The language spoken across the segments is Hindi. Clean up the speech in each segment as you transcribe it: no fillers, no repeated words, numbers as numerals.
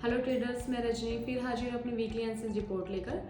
हेलो ट्रेडर्स, मैं रजनी फिर हाजिर हूँ अपनी वीकली एनालिसिस रिपोर्ट लेकर।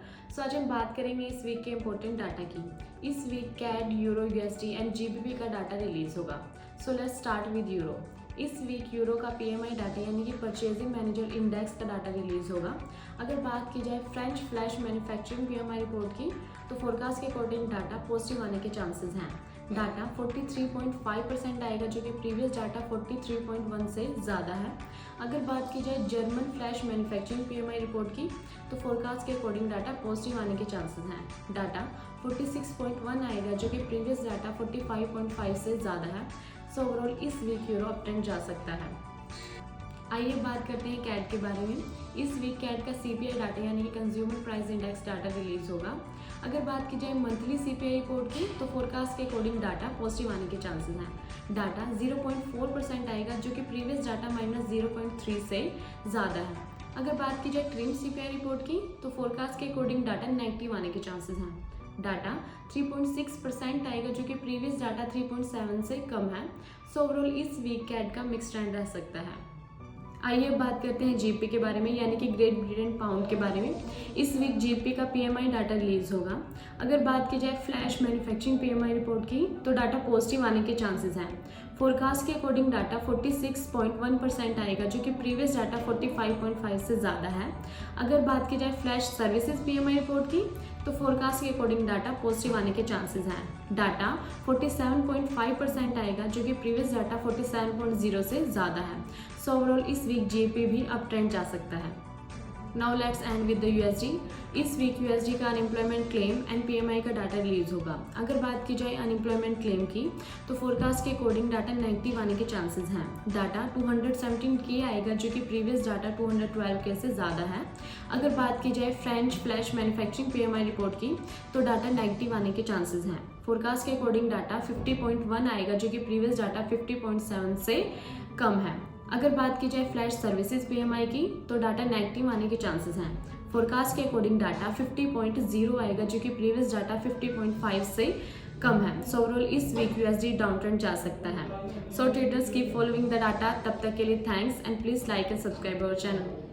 आज हम बात करेंगे इस वीक के इंपॉर्टेंट डाटा की। इस week CAD, euro, USD and GBP का डाटा रिलीज होगा। So let's start with euro. इस वीक यूरो का पीएमआई डाटा यानी कि परचेजिंग मैनेजर इंडेक्स का डाटा रिलीज होगा। अगर बात की जाए French flash manufacturing PMI report की, तो फोरकास्ट के अकॉर्डिंग डाटा पॉजिटिव आने के चांसेस हैं। डाटा 43.5% आएगा, जो कि प्रीवियस डाटा 43.1 से ज़्यादा है। अगर बात की जाए German flash manufacturing PMI report की, तो फोरकास्ट के अकॉर्डिंग डाटा पॉजिटिव आने के चांसेस हैं। डाटा 46.1 आएगा, जो कि प्रीवियस डाटा 45.5 से ज़्यादा है। सो ओवरऑल इस वीक यूरो अप ट्रेंड जा सकता है। आइए बात करते हैं कैड के बारे में। इस वीक कैड का सीपीआई डाटा यानी कि consumer price index data release होगा। अगर बात की जाए मंथली सीपीआई रिपोर्ट की, तो फोरकास्ट के अकॉर्डिंग डाटा पॉजिटिव आने के चांसेस हैं। डाटा 0.4% आएगा, जो कि प्रीवियस डाटा -0.3 से ज़्यादा है। अगर बात की जाए ट्रिम सीपीआई रिपोर्ट की, तो फोरकास्ट के अकॉर्डिंग डाटा नेगेटिव आने के चांसेस हैं। डाटा 3.6% आएगा, जो कि प्रीवियस डाटा 3.7 से कम है। सो ओवरऑल इस वीक कैड का मिक्स ट्रेंड रह सकता है। आइए बात करते हैं जीपी के बारे में यानी कि ग्रेट ब्रिटेन पाउंड के बारे में। इस वीक जीपी का पीएमआई डाटा रिलीज होगा। अगर बात की जाए फ्लैश मैन्युफैक्चरिंग पीएमआई रिपोर्ट की, तो डाटा पॉजिटिव आने के चांसेस हैं। फोरकास्ट के अकॉर्डिंग डाटा 46.1% आएगा, जो कि प्रीवियस डाटा 45.5 से ज़्यादा है। अगर बात की जाए फ्लैश सर्विसेज पीएमआई रिपोर्ट की, तो फोरकास्ट के अकॉर्डिंग डाटा पॉजिटिव आने के चांसेस हैं। डाटा 47.5% आएगा, जो कि प्रीवियस डाटा 47.0 से ज़्यादा है। सो ओवरऑल इस वीक जीपी भी अप ट्रेंड जा सकता है। Now let's end with the USD. इस वीक यूएसडी का अनएम्प्लॉयमेंट क्लेम एंड पीएमआई का डाटा रिलीज होगा। अगर बात की जाए अनएम्प्लॉयमेंट क्लेम की, तो फोरकास्ट के अकॉर्डिंग डाटा नेगेटिव आने के चांसेस हैं। डाटा 217K आएगा, जो कि प्रीवियस डाटा 212K से ज़्यादा है। अगर बात की जाए French flash manufacturing PMI report की, तो डाटा नेगेटिव आने के चांसेस हैं। फोरकास्ट के अकॉर्डिंग डाटा 50.1 आएगा, जो कि प्रीवियस डाटा 50.7 से कम है। अगर बात की जाए फ्लैश सर्विसेज पीएमआई की, तो डाटा नेगेटिव आने के चांसेस हैं। फोरकास्ट के अकॉर्डिंग डाटा 50.0 आएगा, जो कि प्रीवियस डाटा 50.5 से कम है। सो ओवरऑल इस वीक यूएसडी डाउन ट्रेंड जा सकता है। So traders keep following the data. तब तक के लिए thanks and please like and subscribe our channel.